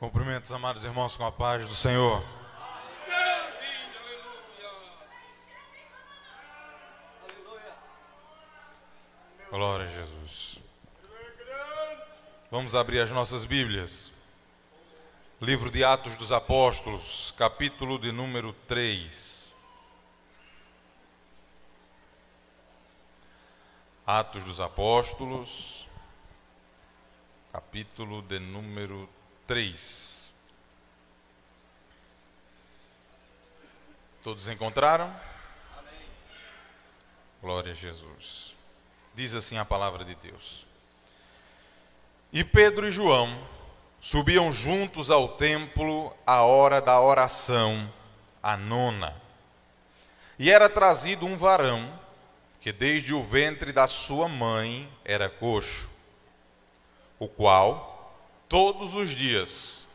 Cumprimento os amados irmãos com a paz do Senhor. Glória a Jesus. Vamos abrir as nossas Bíblias. Livro de Atos dos Apóstolos, capítulo de número 3. Atos dos Apóstolos, capítulo de número 3. Todos encontraram? Amém. Glória a Jesus. Diz assim a palavra de Deus. E Pedro e João subiam juntos ao templo à hora da oração, a nona. E era trazido um varão que desde o ventre da sua mãe era coxo, o qual todos os dias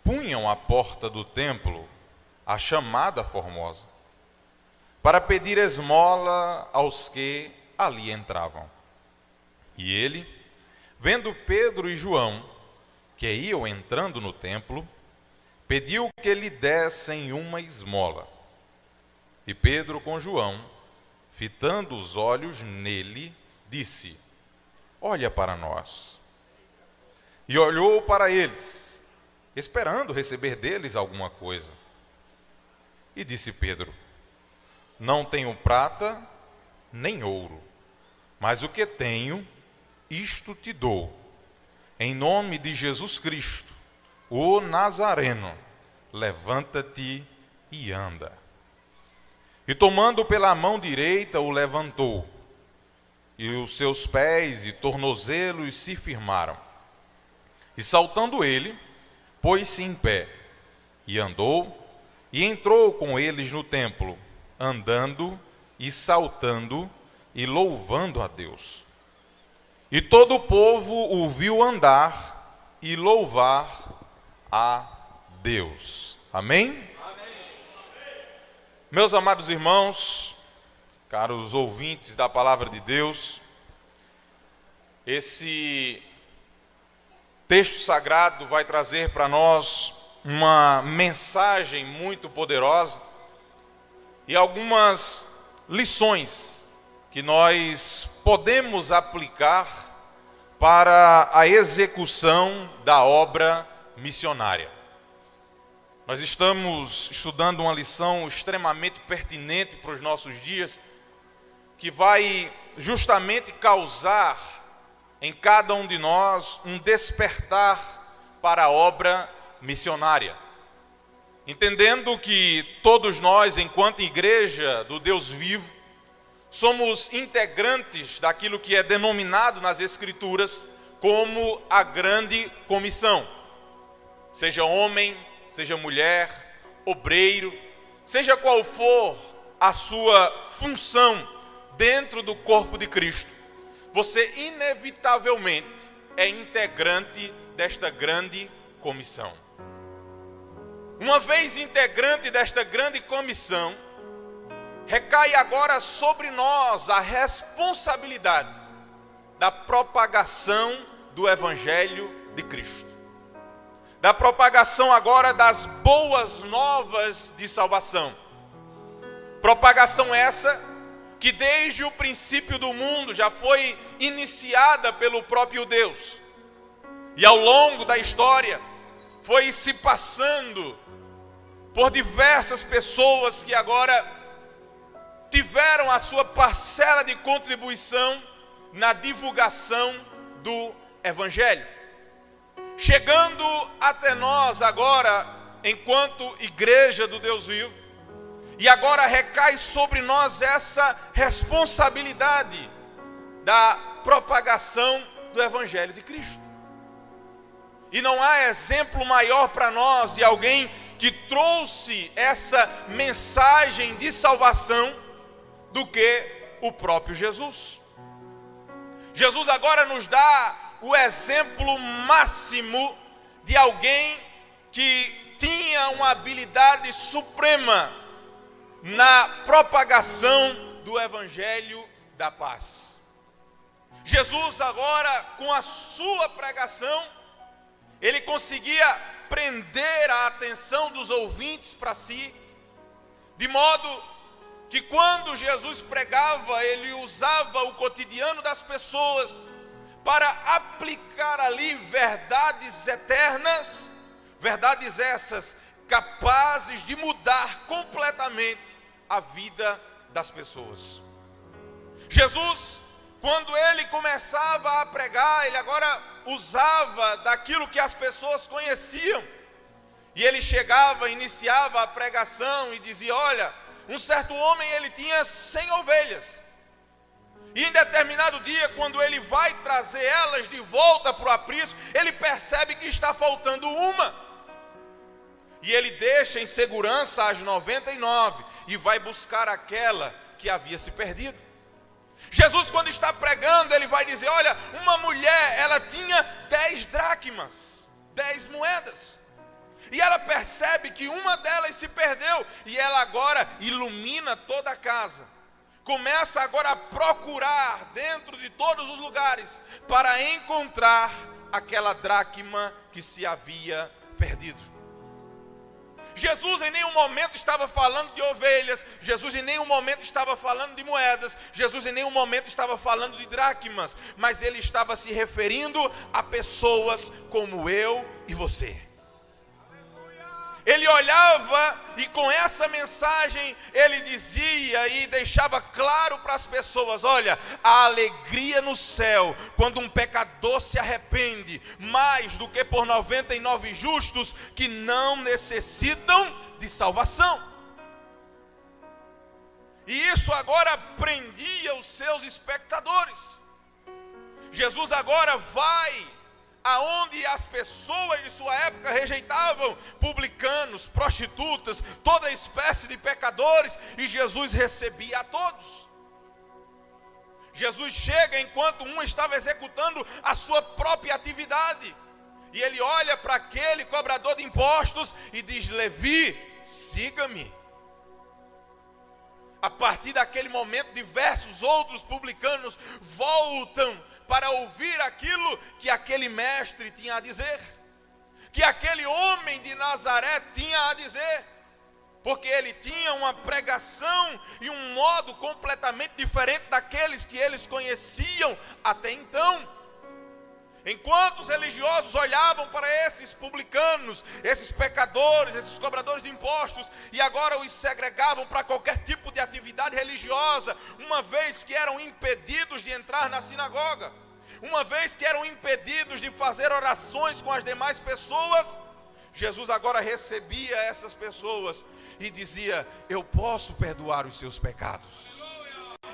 punham à porta do templo a chamada Formosa, para pedir esmola aos que ali entravam. E ele, vendo Pedro e João, que iam entrando no templo, pediu que lhe dessem uma esmola. E Pedro com João, fitando os olhos nele, disse: olha para nós. E olhou para eles, esperando receber deles alguma coisa. E disse Pedro: não tenho prata nem ouro, mas o que tenho, isto te dou. Em nome de Jesus Cristo, o Nazareno, levanta-te e anda. E tomando pela mão direita, o levantou, e os seus pés e tornozelos se firmaram. E saltando ele, pôs-se em pé, e andou, e entrou com eles no templo, andando e saltando e louvando a Deus. E todo o povo o viu andar e louvar a Deus. Amém? Amém. Meus amados irmãos, caros ouvintes da palavra de Deus, esse texto sagrado vai trazer para nós uma mensagem muito poderosa e algumas lições que nós podemos aplicar para a execução da obra missionária. Nós estamos estudando uma lição extremamente pertinente para os nossos dias, que vai justamente causar em cada um de nós um despertar para a obra missionária. Entendendo que todos nós, enquanto igreja do Deus vivo, somos integrantes daquilo que é denominado nas Escrituras como a grande comissão. Seja homem, seja mulher, obreiro, seja qual for a sua função dentro do corpo de Cristo, você inevitavelmente é integrante desta grande comissão. Uma vez integrante desta grande comissão, recai agora sobre nós a responsabilidade da propagação do Evangelho de Cristo. Da propagação agora das boas novas de salvação. Propagação essa que desde o princípio do mundo já foi iniciada pelo próprio Deus. E ao longo da história foi se passando por diversas pessoas que agora tiveram a sua parcela de contribuição na divulgação do Evangelho. Chegando até nós agora, enquanto igreja do Deus vivo, e agora recai sobre nós essa responsabilidade da propagação do Evangelho de Cristo. E não há exemplo maior para nós de alguém que trouxe essa mensagem de salvação do que o próprio Jesus. Jesus agora nos dá o exemplo máximo de alguém que tinha uma habilidade suprema na propagação do Evangelho da paz. Jesus agora, com a sua pregação, ele conseguia prender a atenção dos ouvintes para si, de modo que quando Jesus pregava, ele usava o cotidiano das pessoas para aplicar ali verdades eternas, verdades essas capazes de mudar completamente a vida das pessoas. Jesus, quando ele começava a pregar, ele agora usava daquilo que as pessoas conheciam. E ele chegava, iniciava a pregação e dizia: olha, um certo homem, ele tinha 100 ovelhas. E em determinado dia, quando ele vai trazer elas de volta para o aprisco, ele percebe que está faltando uma. E ele deixa em segurança as 99 e vai buscar aquela que havia se perdido. Jesus, quando está pregando, ele vai dizer: olha, uma mulher, ela tinha 10 dracmas, 10 moedas. E ela percebe que uma delas se perdeu. E ela agora ilumina toda a casa. Começa agora a procurar dentro de todos os lugares para encontrar aquela dracma que se havia perdido. Jesus em nenhum momento estava falando de ovelhas, Jesus em nenhum momento estava falando de moedas, Jesus em nenhum momento estava falando de dracmas, mas ele estava se referindo a pessoas como eu e você. Ele olhava e com essa mensagem ele dizia e deixava claro para as pessoas: olha, a alegria no céu quando um pecador se arrepende, mais do que por 99 justos que não necessitam de salvação. E isso agora prendia os seus espectadores. Jesus agora vai aonde as pessoas de sua época rejeitavam publicanos, prostitutas, toda espécie de pecadores, e Jesus recebia a todos. Jesus chega enquanto um estava executando a sua própria atividade, e ele olha para aquele cobrador de impostos e diz: Levi, siga-me. A partir daquele momento, diversos outros publicanos voltam para ouvir aquilo que aquele mestre tinha a dizer, que aquele homem de Nazaré tinha a dizer, porque ele tinha uma pregação e um modo completamente diferente daqueles que eles conheciam até então. Enquanto os religiosos olhavam para esses publicanos, esses pecadores, esses cobradores de impostos, e agora os segregavam para qualquer tipo de atividade religiosa, uma vez que eram impedidos de entrar na sinagoga, uma vez que eram impedidos de fazer orações com as demais pessoas, Jesus agora recebia essas pessoas e dizia: eu posso perdoar os seus pecados,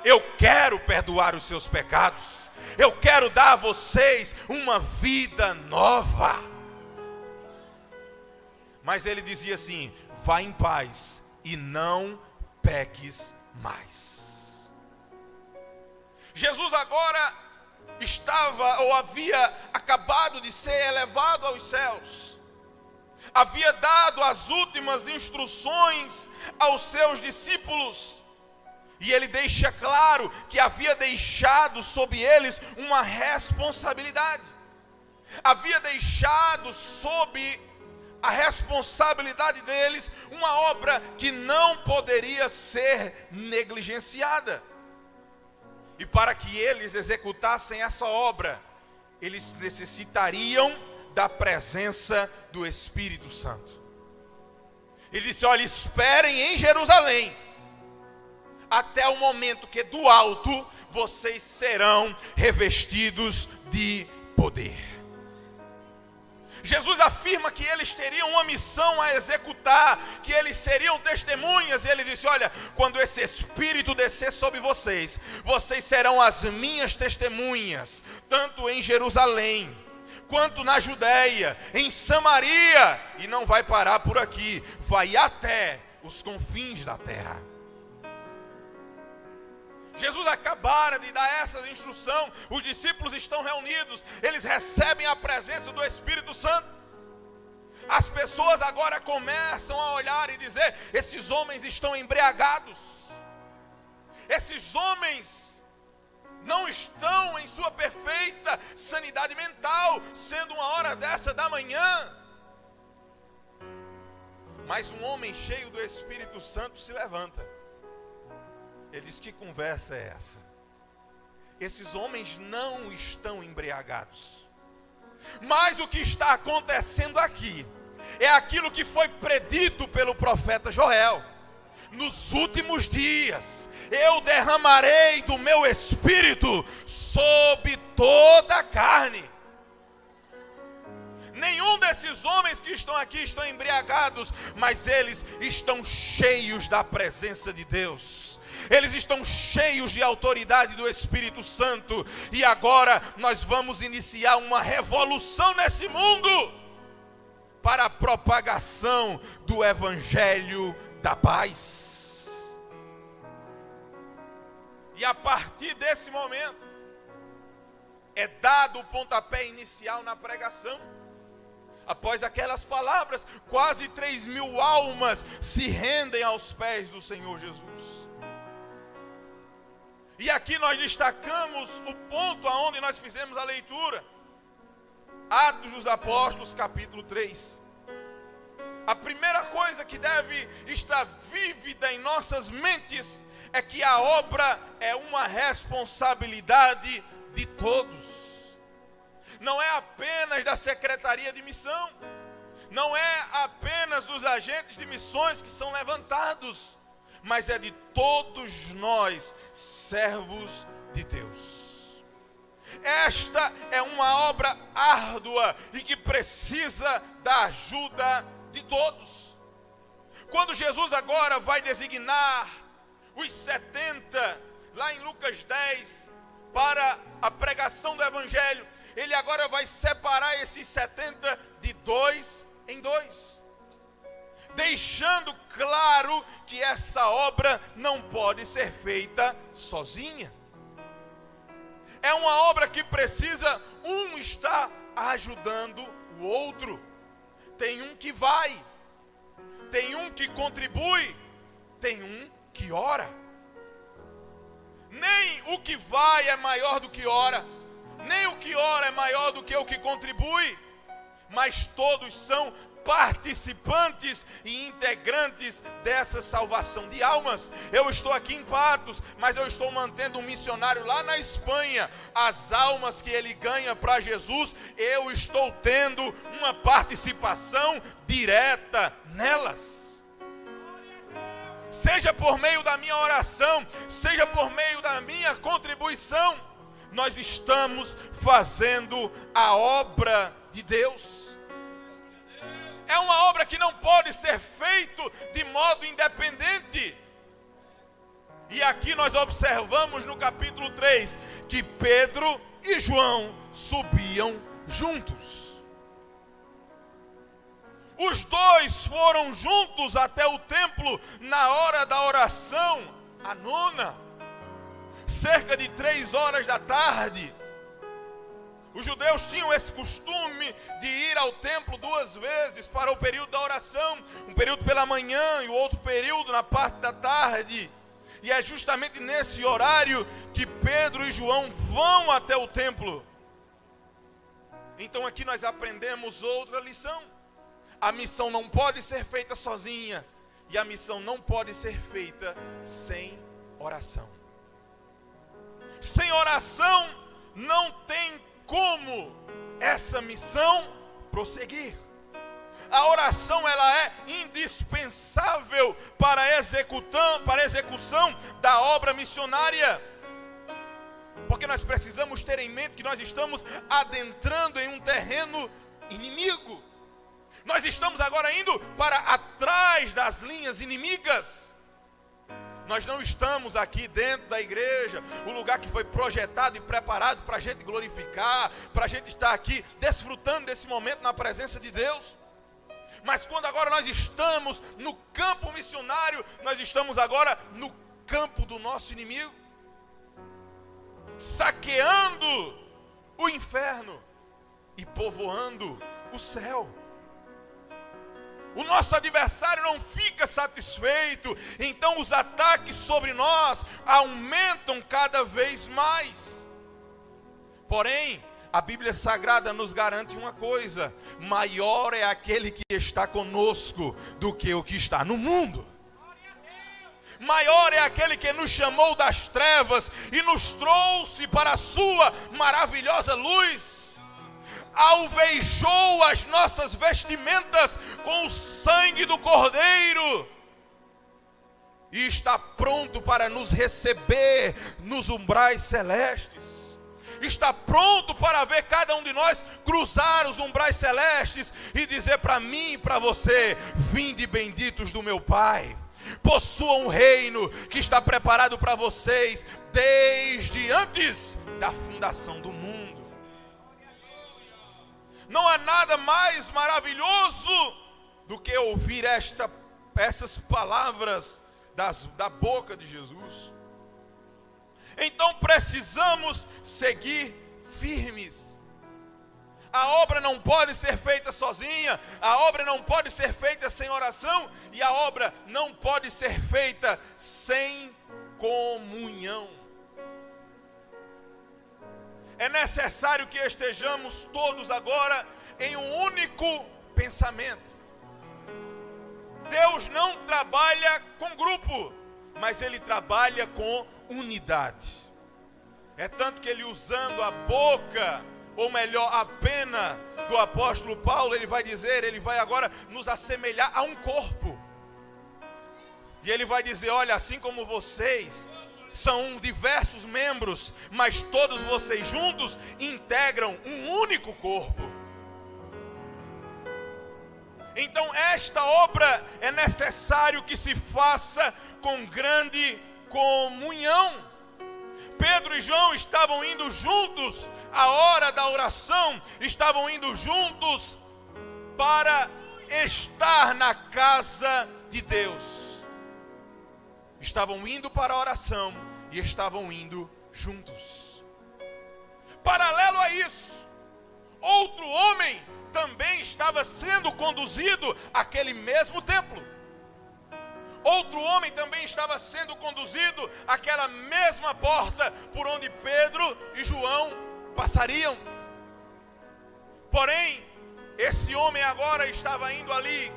eu quero perdoar os seus pecados, eu quero dar a vocês uma vida nova. Mas ele dizia assim: vá em paz e não peques mais. Jesus agora estava ou havia acabado de ser elevado aos céus, havia dado as últimas instruções aos seus discípulos, e ele deixa claro que havia deixado sobre eles uma responsabilidade, havia deixado sob a responsabilidade deles uma obra que não poderia ser negligenciada. E para que eles executassem essa obra, eles necessitariam da presença do Espírito Santo. Ele disse: olha, esperem em Jerusalém, até o momento que do alto vocês serão revestidos de poder. Jesus afirma que eles teriam uma missão a executar, que eles seriam testemunhas, e ele disse: olha, quando esse Espírito descer sobre vocês, vocês serão as minhas testemunhas, tanto em Jerusalém, quanto na Judéia, em Samaria, e não vai parar por aqui, vai até os confins da terra. Jesus acabara de dar essa instrução, os discípulos estão reunidos, eles recebem a presença do Espírito Santo. As pessoas agora começam a olhar e dizer: esses homens estão embriagados, esses homens não estão em sua perfeita sanidade mental, sendo uma hora dessa da manhã. Mas um homem cheio do Espírito Santo se levanta. Ele diz: que conversa é essa? Esses homens não estão embriagados. Mas o que está acontecendo aqui é aquilo que foi predito pelo profeta Joel. Nos últimos dias eu derramarei do meu Espírito sobre toda a carne. Nenhum desses homens que estão aqui estão embriagados, mas eles estão cheios da presença de Deus. Eles estão cheios de autoridade do Espírito Santo. E agora nós vamos iniciar uma revolução nesse mundo para a propagação do Evangelho da paz. E a partir desse momento é dado o pontapé inicial na pregação. Após aquelas palavras, quase 3.000 almas se rendem aos pés do Senhor Jesus. E aqui nós destacamos o ponto aonde nós fizemos a leitura. Atos dos Apóstolos, capítulo 3. A primeira coisa que deve estar vívida em nossas mentes é que a obra é uma responsabilidade de todos. Não é apenas da Secretaria de Missão, não é apenas dos agentes de missões que são levantados, mas é de todos nós, servos de Deus. Esta é uma obra árdua e que precisa da ajuda de todos. Quando Jesus agora vai designar os 70, lá em Lucas 10, para a pregação do Evangelho, ele agora vai separar esses 70 de 2 em 2, deixando claro que essa obra não pode ser feita sozinha. É uma obra que precisa um estar ajudando o outro. Tem um que vai, tem um que contribui, tem um que ora. Nem o que vai é maior do que ora, nem o que ora é maior do que o que contribui, mas todos são participantes e integrantes dessa salvação de almas. Eu estou aqui em Patos, mas eu estou mantendo um missionário lá na Espanha. As almas que ele ganha para Jesus, eu estou tendo uma participação direta nelas. Seja por meio da minha oração, seja por meio da minha contribuição, nós estamos fazendo a obra de Deus. É uma obra que não pode ser feita de modo independente. E aqui nós observamos no capítulo 3 que Pedro e João subiam juntos. Os dois foram juntos até o templo na hora da oração, a nona, cerca de 3 horas da tarde. Os judeus tinham esse costume de ir ao templo 2 vezes para o período da oração, um período pela manhã e o outro período na parte da tarde. E é justamente nesse horário que Pedro e João vão até o templo. Então aqui nós aprendemos outra lição. A missão não pode ser feita sozinha, e a missão não pode ser feita sem oração. Sem oração não tem como essa missão prosseguir. A oração ela é indispensável para a execução da obra missionária. Porque nós precisamos ter em mente que nós estamos adentrando em um terreno inimigo. Nós estamos agora indo para atrás das linhas inimigas. Nós não estamos aqui dentro da igreja, o lugar que foi projetado e preparado para a gente glorificar, para a gente estar aqui desfrutando desse momento na presença de Deus. Mas quando agora nós estamos no campo missionário, nós estamos agora no campo do nosso inimigo, saqueando o inferno e povoando o céu. O nosso adversário não fica satisfeito, então os ataques sobre nós aumentam cada vez mais. Porém, a Bíblia Sagrada nos garante uma coisa: maior é aquele que está conosco do que o que está no mundo. Maior é aquele que nos chamou das trevas e nos trouxe para a sua maravilhosa luz. Alvejou as nossas vestimentas com o sangue do Cordeiro e está pronto para nos receber nos umbrais celestes. Está pronto para ver cada um de nós cruzar os umbrais celestes e dizer para mim e para você: vinde benditos do meu Pai, possuam um reino que está preparado para vocês desde antes da fundação do mundo. Não há nada mais maravilhoso do que ouvir essas palavras da boca de Jesus. Então precisamos seguir firmes. A obra não pode ser feita sozinha, a obra não pode ser feita sem oração, e a obra não pode ser feita sem comunhão. É necessário que estejamos todos agora em um único pensamento. Deus não trabalha com grupo, mas Ele trabalha com unidade. É tanto que Ele, usando a boca, ou melhor, a pena do apóstolo Paulo, ele vai dizer, ele vai agora nos assemelhar a um corpo. E ele vai dizer: olha, assim como vocês são diversos membros, mas todos vocês juntos integram um único corpo. Então esta obra é necessário que se faça com grande comunhão. Pedro e João estavam indo juntos à hora da oração, estavam indo juntos para estar na casa de Deus. Estavam indo para a oração e estavam indo juntos. Paralelo a isso, outro homem também estava sendo conduzido àquele mesmo templo. Outro homem também estava sendo conduzido àquela mesma porta por onde Pedro e João passariam. Porém, esse homem agora estava indo ali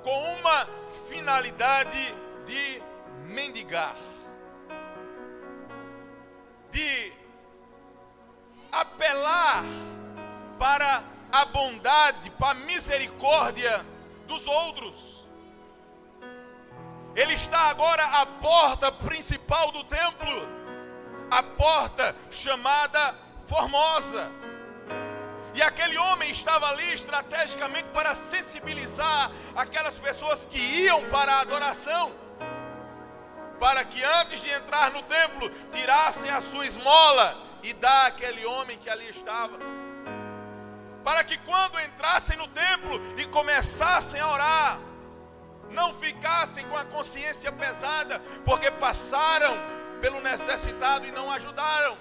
com uma finalidade de mendigar, de apelar para a bondade, para a misericórdia dos outros. Ele está agora à porta principal do templo, a porta chamada Formosa. E aquele homem estava ali estrategicamente para sensibilizar aquelas pessoas que iam para a adoração, para que antes de entrar no templo tirassem a sua esmola e dar àquele homem que ali estava, para que quando entrassem no templo e começassem a orar, não ficassem com a consciência pesada, porque passaram pelo necessitado e não ajudaram.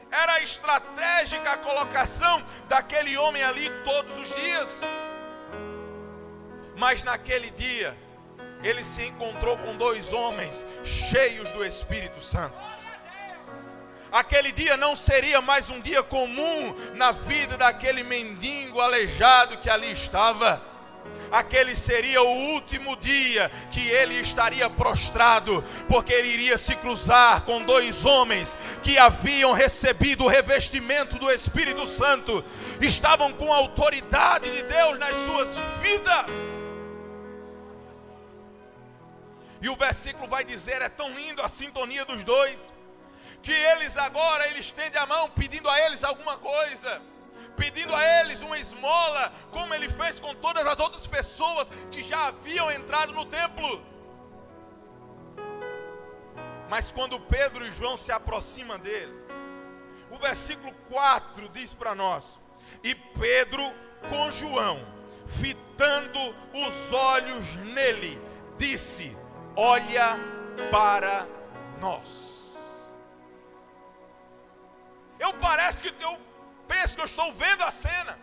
Era estratégica a colocação daquele homem ali todos os dias. Mas naquele dia, ele se encontrou com dois homens cheios do Espírito Santo. Aquele dia não seria mais um dia comum na vida daquele mendigo aleijado que ali estava. Aquele seria o último dia que ele estaria prostrado, porque ele iria se cruzar com dois homens que haviam recebido o revestimento do Espírito Santo, estavam com a autoridade de Deus nas suas vidas. E o versículo vai dizer, é tão lindo a sintonia dos dois, que eles agora, ele estende a mão pedindo a eles alguma coisa, pedindo a eles uma esmola, como ele fez com todas as outras pessoas que já haviam entrado no templo. Mas quando Pedro e João se aproximam dele, o versículo 4 diz para nós: e Pedro com João, fitando os olhos nele, disse: olha para nós. Eu penso que eu estou vendo a cena,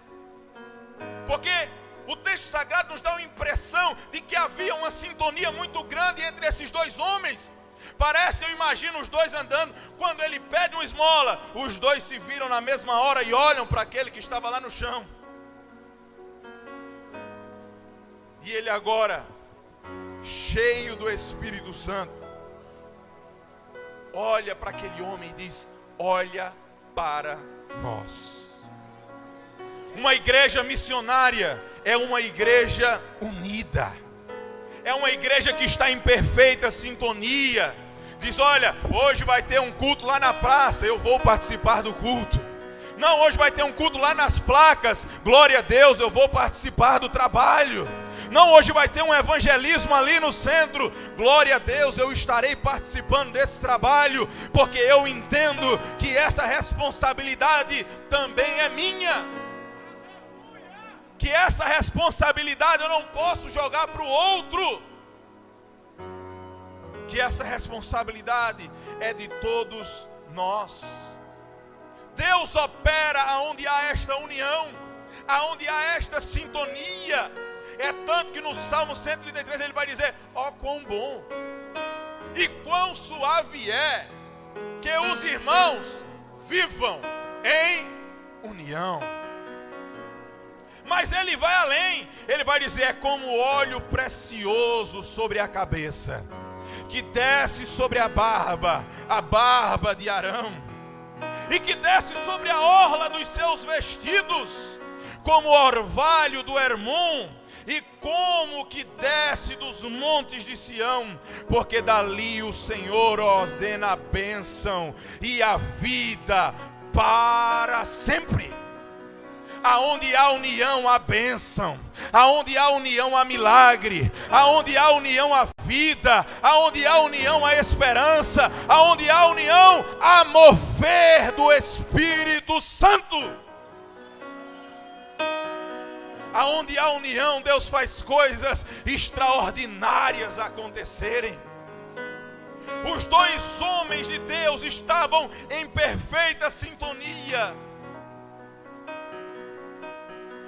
porque o texto sagrado nos dá uma impressão de que havia uma sintonia muito grande entre esses dois homens. Parece, eu imagino os dois andando. Quando ele pede uma esmola, os dois se viram na mesma hora e olham para aquele que estava lá no chão. E ele agora, cheio do Espírito Santo, olha para aquele homem e diz: olha para nós. Uma igreja missionária é uma igreja unida. É uma igreja que está em perfeita sintonia. Diz: olha, hoje vai ter um culto lá na praça, eu vou participar do culto. Não, hoje vai ter um culto lá nas placas, glória a Deus, eu vou participar do trabalho. Não, hoje vai ter um evangelismo ali no centro, glória a Deus, eu estarei participando desse trabalho, porque eu entendo que essa responsabilidade também é minha. Que essa responsabilidade eu não posso jogar para o outro. Que essa responsabilidade é de todos nós. Deus opera aonde há esta união, aonde há esta sintonia. É tanto que no Salmo 133 ele vai dizer: ó, quão bom e quão suave é que os irmãos vivam em união. Mas ele vai além, ele vai dizer: é como óleo precioso sobre a cabeça, que desce sobre a barba de Arão, e que desce sobre a orla dos seus vestidos, como orvalho do Hermon, e como que desce dos montes de Sião, porque dali o Senhor ordena a bênção e a vida para sempre. Aonde há união, há bênção. Aonde há união, há milagre. Aonde há união, há vida. Aonde há união, há esperança. Aonde há união, há mover do Espírito Santo. Aonde há união, Deus faz coisas extraordinárias acontecerem. Os dois homens de Deus estavam em perfeita sintonia.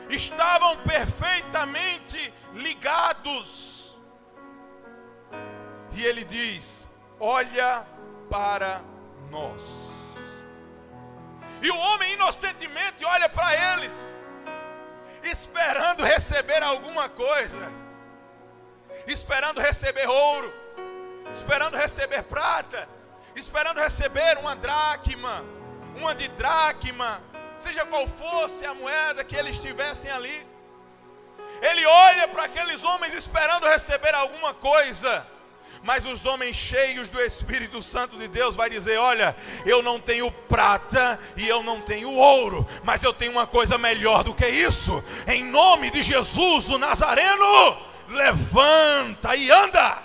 Estavam perfeitamente ligados. E ele diz: olha para nós. E o homem inocentemente olha para eles, esperando receber alguma coisa, esperando receber ouro, esperando receber prata, esperando receber uma dracma, uma didracma, seja qual fosse a moeda que eles tivessem ali. Ele olha para aqueles homens esperando receber alguma coisa. Mas os homens cheios do Espírito Santo de Deus vai dizer: olha, eu não tenho prata e eu não tenho ouro, mas eu tenho uma coisa melhor do que isso. Em nome de Jesus o Nazareno, levanta e anda.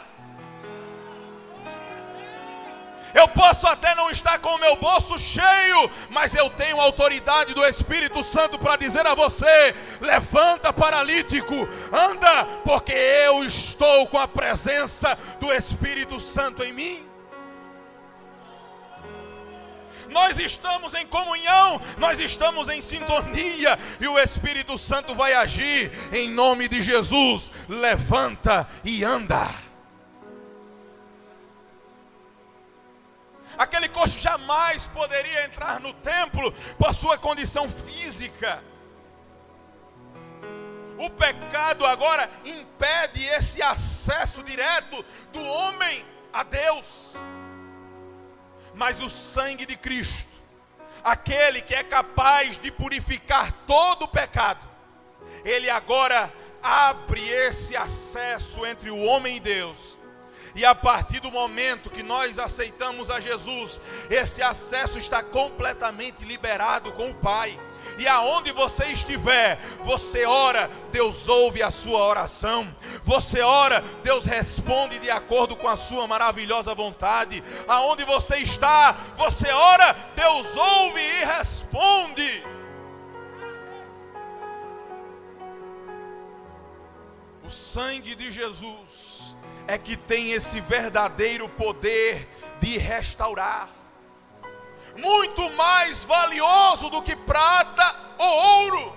Eu posso até não estar com o meu bolso cheio, mas eu tenho autoridade do Espírito Santo para dizer a você: levanta, paralítico, anda, porque eu estou com a presença do Espírito Santo em mim. Nós estamos em comunhão, nós estamos em sintonia, e o Espírito Santo vai agir em nome de Jesus. Levanta e anda. Aquele coxo jamais poderia entrar no templo por sua condição física. O pecado agora impede esse acesso direto do homem a Deus. Mas o sangue de Cristo, aquele que é capaz de purificar todo o pecado, ele agora abre esse acesso entre o homem e Deus. E a partir do momento que nós aceitamos a Jesus, esse acesso está completamente liberado com o Pai. E aonde você estiver, você ora, Deus ouve a sua oração. Você ora, Deus responde de acordo com a sua maravilhosa vontade. Aonde você está, você ora, Deus ouve e responde. O sangue de Jesus é que tem esse verdadeiro poder de restaurar, muito mais valioso do que prata ou ouro.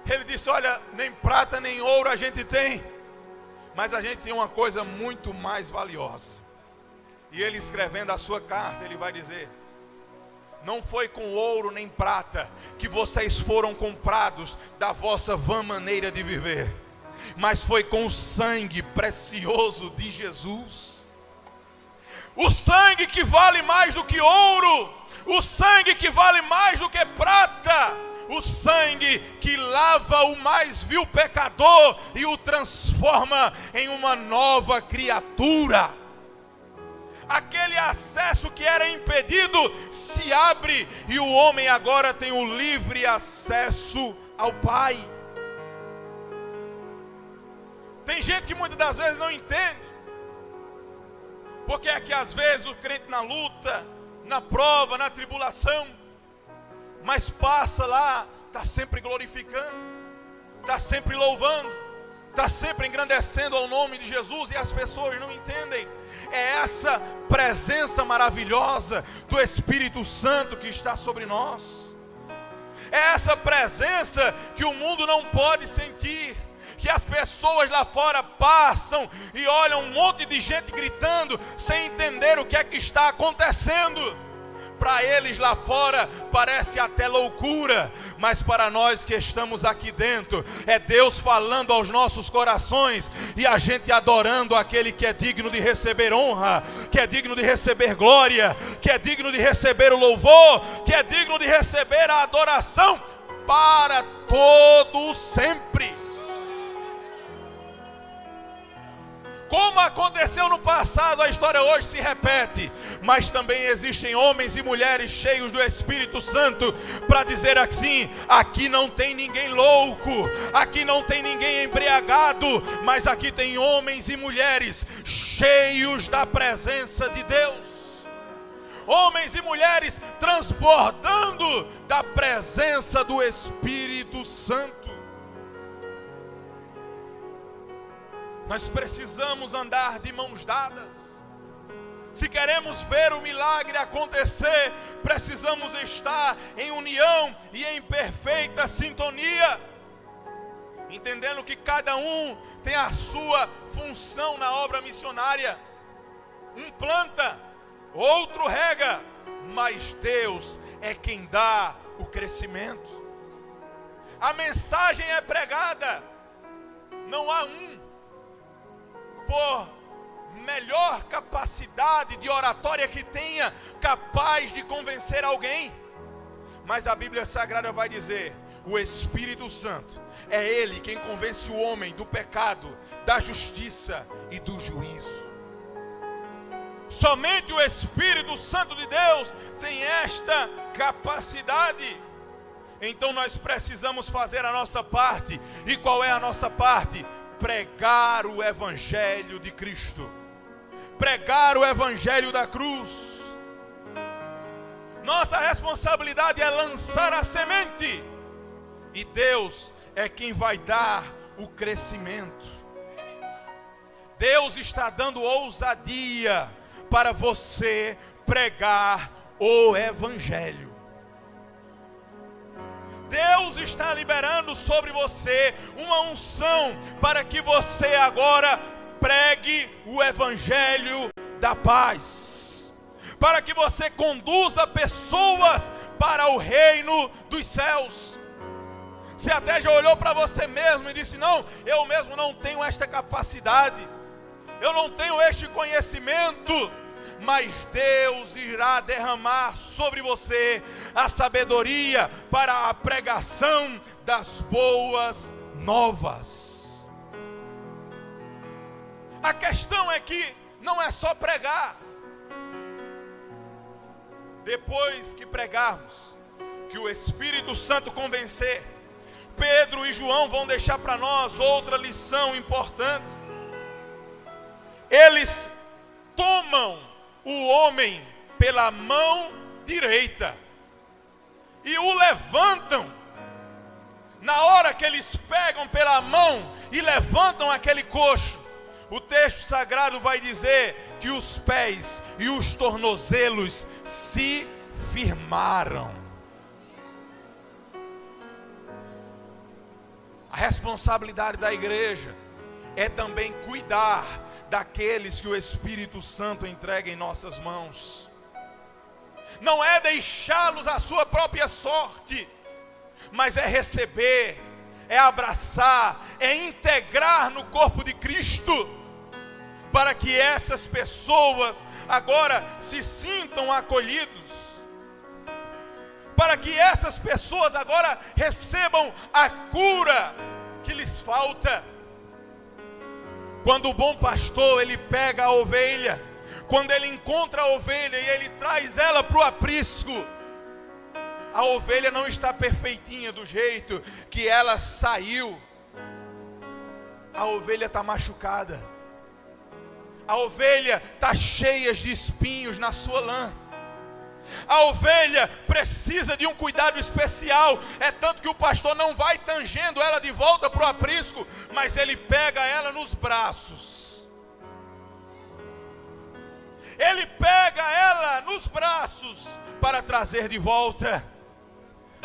Ele disse: olha, nem prata nem ouro a gente tem, Mas a gente tem uma coisa muito mais valiosa. E ele escrevendo a sua carta, ele vai dizer: não foi com ouro nem prata que vocês foram comprados da vossa vã maneira de viver, mas foi com o sangue precioso de Jesus. O sangue que vale mais do que ouro, o sangue que vale mais do que prata, o sangue que lava o mais vil pecador e o transforma em uma nova criatura. Aquele acesso que era impedido se abre e o homem agora tem o livre acesso ao Pai. Tem gente que muitas das vezes não entende, porque é que às vezes o crente na luta, na prova, na tribulação, mas passa lá, está sempre glorificando, está sempre louvando, está sempre engrandecendo ao nome de Jesus, e as pessoas não entendem. É essa presença maravilhosa do Espírito Santo que está sobre nós. É essa presença que o mundo não pode sentir, que as pessoas lá fora passam e olham um monte de gente gritando, sem entender o que é que está acontecendo. Para eles lá fora parece até loucura, mas para nós que estamos aqui dentro, é Deus falando aos nossos corações, e a gente adorando aquele que é digno de receber honra, que é digno de receber glória, que é digno de receber o louvor, que é digno de receber a adoração para todo sempre. Como aconteceu no passado, a história hoje se repete. Mas também existem homens e mulheres cheios do Espírito Santo para dizer assim: aqui não tem ninguém louco, aqui não tem ninguém embriagado, mas aqui tem homens e mulheres cheios da presença de Deus. Homens e mulheres transbordando da presença do Espírito Santo. Nós precisamos andar de mãos dadas. Se queremos ver o milagre acontecer, precisamos estar em união e em perfeita sintonia, entendendo que cada um tem a sua função na obra missionária. Um planta, outro rega, mas Deus é quem dá o crescimento. A mensagem é pregada, não há por melhor capacidade de oratória que tenha, capaz de convencer alguém. Mas a Bíblia Sagrada vai dizer: o Espírito Santo é Ele quem convence o homem do pecado, da justiça e do juízo. Somente o Espírito Santo de Deus tem esta capacidade. Então nós precisamos fazer a nossa parte. E qual é a nossa parte? Pregar o Evangelho de Cristo, pregar o Evangelho da cruz. Nossa responsabilidade é lançar a semente, e Deus é quem vai dar o crescimento. Deus está dando ousadia para você pregar o Evangelho. Deus está liberando sobre você uma unção para que você agora pregue o Evangelho da paz, para que você conduza pessoas para o reino dos céus. Você até já olhou para você mesmo e disse: não, eu mesmo não tenho esta capacidade, eu não tenho este conhecimento. Mas Deus irá derramar sobre você a sabedoria para a pregação das boas novas. A questão é que não é só pregar. Depois que pregarmos, que o Espírito Santo convencer, Pedro e João vão deixar para nós outra lição importante. Eles tomam o homem pela mão direita e o levantam. Na hora que eles pegam pela mão e levantam aquele coxo, o texto sagrado vai dizer que os pés e os tornozelos se firmaram. A responsabilidade da igreja é também cuidar daqueles que o Espírito Santo entrega em nossas mãos. Não é deixá-los à sua própria sorte, mas é receber, é abraçar, é integrar no corpo de Cristo, para que essas pessoas agora se sintam acolhidos, para que essas pessoas agora recebam a cura que lhes falta. Quando o bom pastor, ele pega a ovelha, quando ele encontra a ovelha e ele traz ela para o aprisco, a ovelha não está perfeitinha do jeito que ela saiu. A ovelha está machucada. A ovelha está cheia de espinhos na sua lã. A ovelha precisa de um cuidado especial. É tanto que o pastor não vai tangendo ela de volta para o aprisco, mas ele pega ela nos braços. Ele pega ela nos braços para trazer de volta.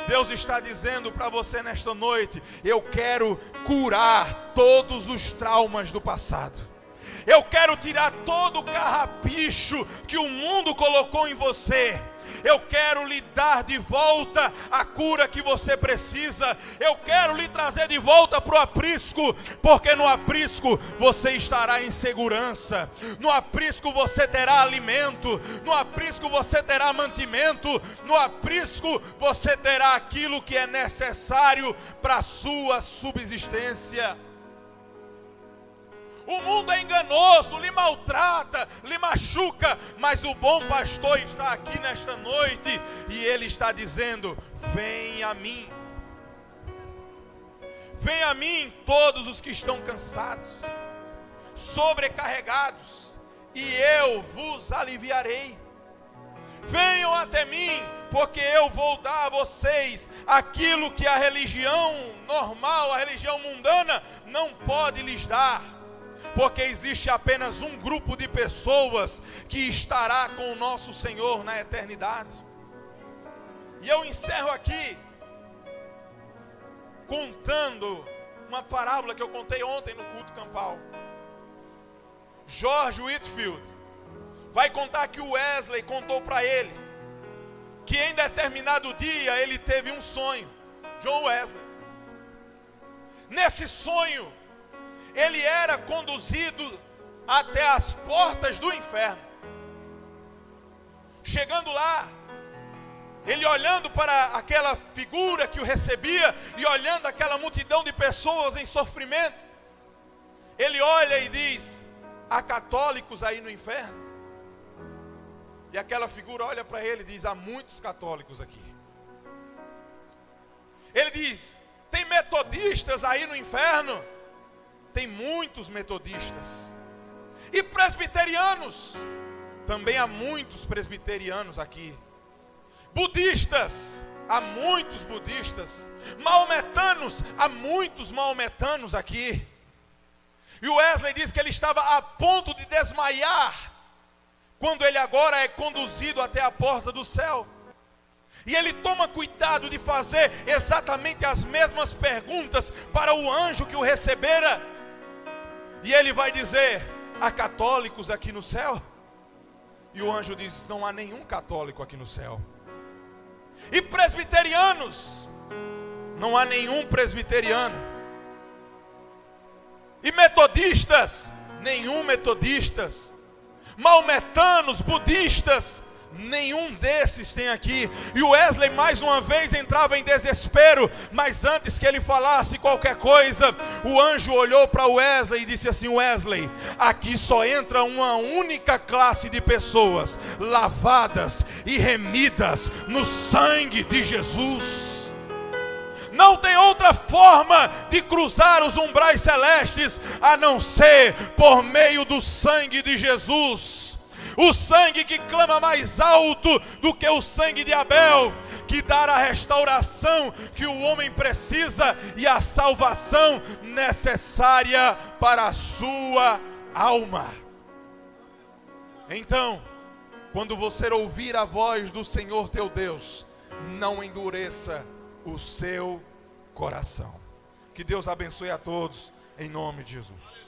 Deus está dizendo para você nesta noite: eu quero curar todos os traumas do passado. Eu quero tirar todo o carrapicho que o mundo colocou em você. Eu quero lhe dar de volta a cura que você precisa. Eu quero lhe trazer de volta para o aprisco, porque no aprisco você estará em segurança. No aprisco você terá alimento. No aprisco você terá mantimento. No aprisco você terá aquilo que é necessário para a sua subsistência. O mundo é enganoso, lhe maltrata, lhe machuca, mas o bom pastor está aqui nesta noite e ele está dizendo: vem a mim. Vem a mim todos os que estão cansados, sobrecarregados, e eu vos aliviarei. Venham até mim, porque eu vou dar a vocês aquilo que a religião normal, a religião mundana não pode lhes dar. Porque existe apenas um grupo de pessoas que estará com o nosso Senhor na eternidade. E eu encerro aqui contando uma parábola que eu contei ontem no culto campal. George Whitefield vai contar que o Wesley contou para ele que em determinado dia ele teve um sonho. John Wesley. Nesse sonho, ele era conduzido até as portas do inferno. Chegando lá, ele olhando para aquela figura que o recebia e olhando aquela multidão de pessoas em sofrimento, ele olha e diz: há católicos aí no inferno? E aquela figura olha para ele e diz: há muitos católicos aqui. Ele diz: tem metodistas aí no inferno? Tem muitos metodistas. E presbiterianos? Também há muitos presbiterianos aqui. Budistas? Há muitos budistas. Maometanos? Há muitos maometanos aqui. E o Wesley diz que ele estava a ponto de desmaiar quando ele agora é conduzido até a porta do céu. E ele toma cuidado de fazer exatamente as mesmas perguntas para o anjo que o recebera. E ele vai dizer: há católicos aqui no céu? E o anjo diz: não há nenhum católico aqui no céu. E presbiterianos? Não há nenhum presbiteriano. E metodistas? Nenhum metodistas. Maometanos, budistas? Nenhum desses tem aqui. E o Wesley mais uma vez entrava em desespero. Mas antes que ele falasse qualquer coisa, o anjo olhou para Wesley e disse assim: Wesley, aqui só entra uma única classe de pessoas, lavadas e remidas no sangue de Jesus. Não tem outra forma de cruzar os umbrais celestes a não ser por meio do sangue de Jesus. O sangue que clama mais alto do que o sangue de Abel, que dá a restauração que o homem precisa e a salvação necessária para a sua alma. Então, quando você ouvir a voz do Senhor teu Deus, não endureça o seu coração. Que Deus abençoe a todos, em nome de Jesus.